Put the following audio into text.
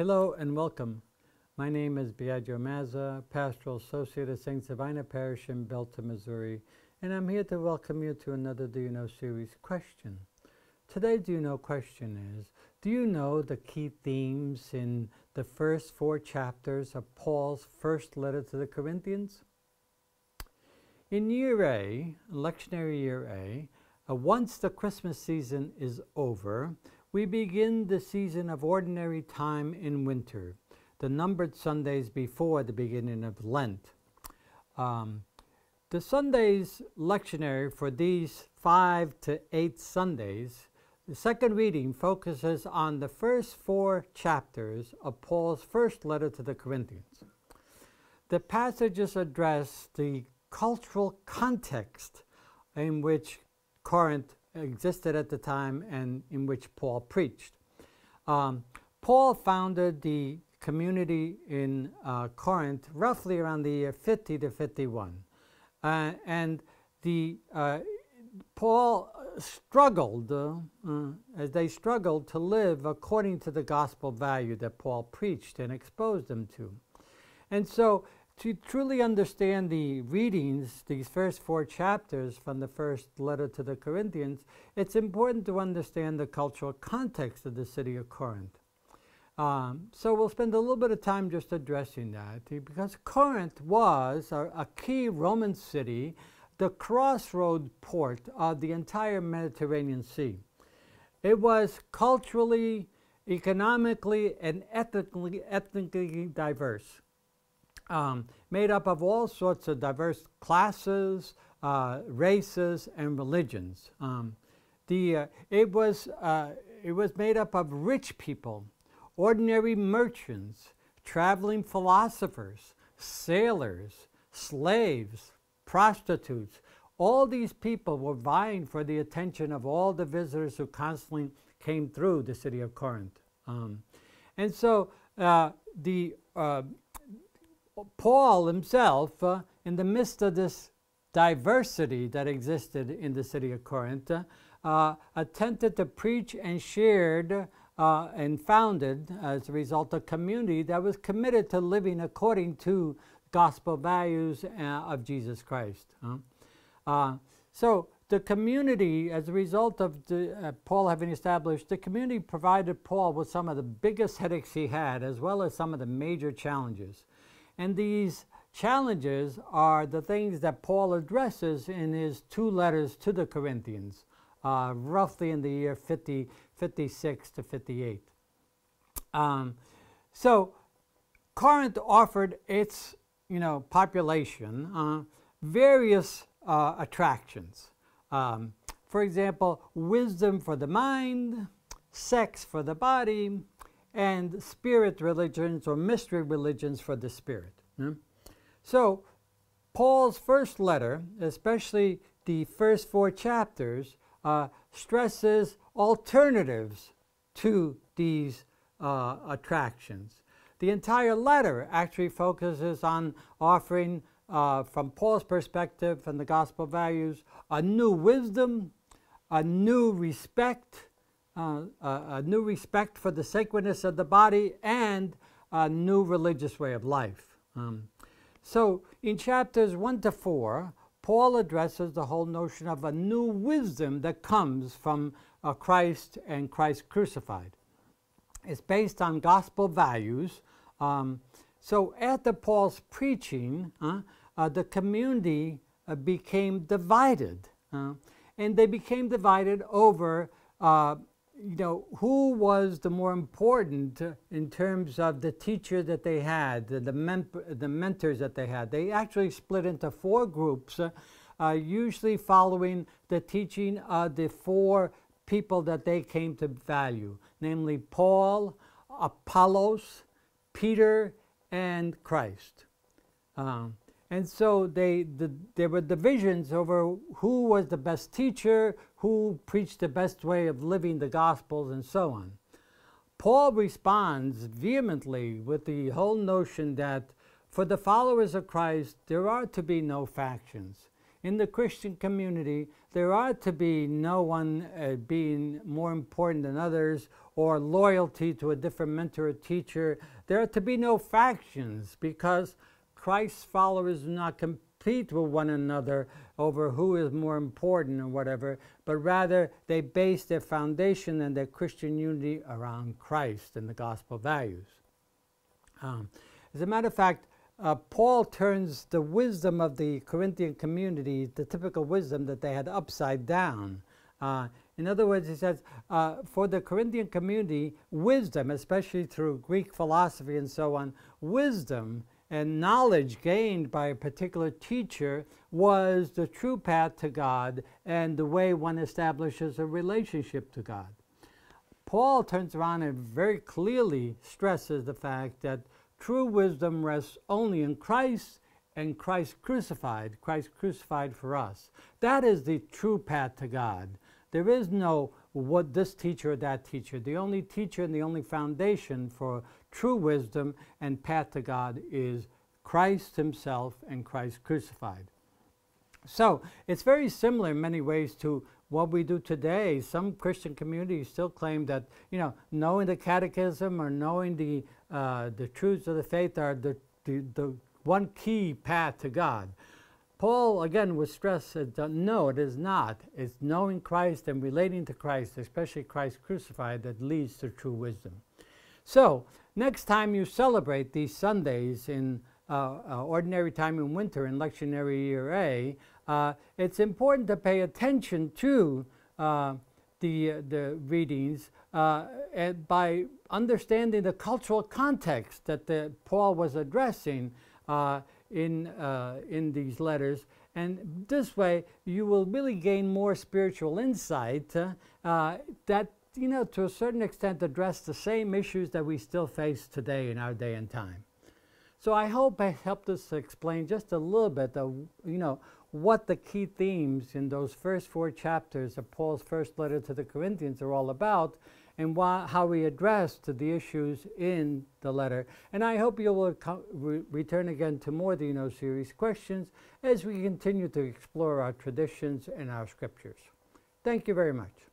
Hello and welcome. My name is Biagio Mazza, Pastoral Associate at St. Sabina Parish in Belton, Missouri, and I'm here to welcome you to another Do You Know series question. Today's Do You Know question is, do you know the key themes in the first 4 chapters of Paul's first letter to the Corinthians? In Year A, lectionary Year A, once the Christmas season is over, we begin the season of ordinary time in winter, the numbered Sundays before the beginning of Lent. The Sunday's lectionary for these 5 to 8 Sundays, the second reading focuses on the first 4 chapters of Paul's first letter to the Corinthians. The passages address the cultural context in which Corinth existed at the time and in which Paul preached. Paul founded the community in Corinth roughly around the year 50 to 51. Paul struggled, as they struggled to live according to the gospel value that Paul preached and exposed them to. And so to truly understand the readings, these first 4 chapters from the first letter to the Corinthians, it's important to understand the cultural context of the city of Corinth. So we'll spend a little bit of time just addressing that, because Corinth was a key Roman city, the crossroad port of the entire Mediterranean Sea. It was culturally, economically, and ethnically diverse. Made up of all sorts of diverse classes, races, and religions. It was made up of rich people, ordinary merchants, traveling philosophers, sailors, slaves, prostitutes. All these people were vying for the attention of all the visitors who constantly came through the city of Corinth. And so Paul himself, in the midst of this diversity that existed in the city of Corinth, attempted to preach and shared and founded, as a result, a community that was committed to living according to gospel values of Jesus Christ. So the community, as a result of Paul having established, the community provided Paul with some of the biggest headaches he had, as well as some of the major challenges. And these challenges are the things that Paul addresses in his 2 letters to the Corinthians, roughly in the year 56 to 58. So Corinth offered its population various attractions. For example, wisdom for the mind, sex for the body, and spirit religions or mystery religions for the spirit. So Paul's first letter, especially the first 4 chapters, stresses alternatives to these attractions. The entire letter actually focuses on offering, from Paul's perspective, from the gospel values, a new wisdom, a new respect, for the sacredness of the body, and a new religious way of life. So in chapters 1 to 4, Paul addresses the whole notion of a new wisdom that comes from Christ and Christ crucified. It's based on gospel values. So after Paul's preaching, the community became divided. And they became divided over who was the more important in terms of the teacher that they had, the mentors that they had. They actually split into 4 groups, usually following the teaching of the 4 people that they came to value, namely Paul, Apollos, Peter, and Christ. And so there were divisions over who was the best teacher, who preached the best way of living the Gospels, and so on. Paul responds vehemently with the whole notion that for the followers of Christ, there are to be no factions. in the Christian community, there ought to be no one being more important than others or loyalty to a different mentor or teacher. There are to be no factions, because Christ's followers do not compete with one another over who is more important or whatever, but rather they base their foundation and their Christian unity around Christ and the gospel values. As a matter of fact, Paul turns the wisdom of the Corinthian community, the typical wisdom, that they had, upside down. In other words, he says, for the Corinthian community, wisdom, especially through Greek philosophy and so on, wisdom and knowledge gained by a particular teacher was the true path to God and the way one establishes a relationship to God. Paul turns around and very clearly stresses the fact that true wisdom rests only in Christ and Christ crucified for us. That is the true path to God. There is no what this teacher or that teacher. The only teacher and the only foundation for true wisdom and path to God is Christ himself and Christ crucified. So it's very similar in many ways to what we do today. Some Christian communities still claim that, knowing the catechism or knowing the truths of the faith are the one key path to God. Paul, again, would stress that no, it is not. It's knowing Christ and relating to Christ, especially Christ crucified, that leads to true wisdom. So, next time you celebrate these Sundays in ordinary time in winter in lectionary year A, it's important to pay attention to the readings and by understanding the cultural context that Paul was addressing in these letters, and this way you will really gain more spiritual insight that, to a certain extent address the same issues that we still face today in our day and time. So I hope I helped us explain just a little bit of, what the key themes in those first 4 chapters of Paul's first letter to the Corinthians are all about, and how we addressed the issues in the letter. And I hope you will return again to more Do You Know series questions as we continue to explore our traditions and our scriptures. Thank you very much.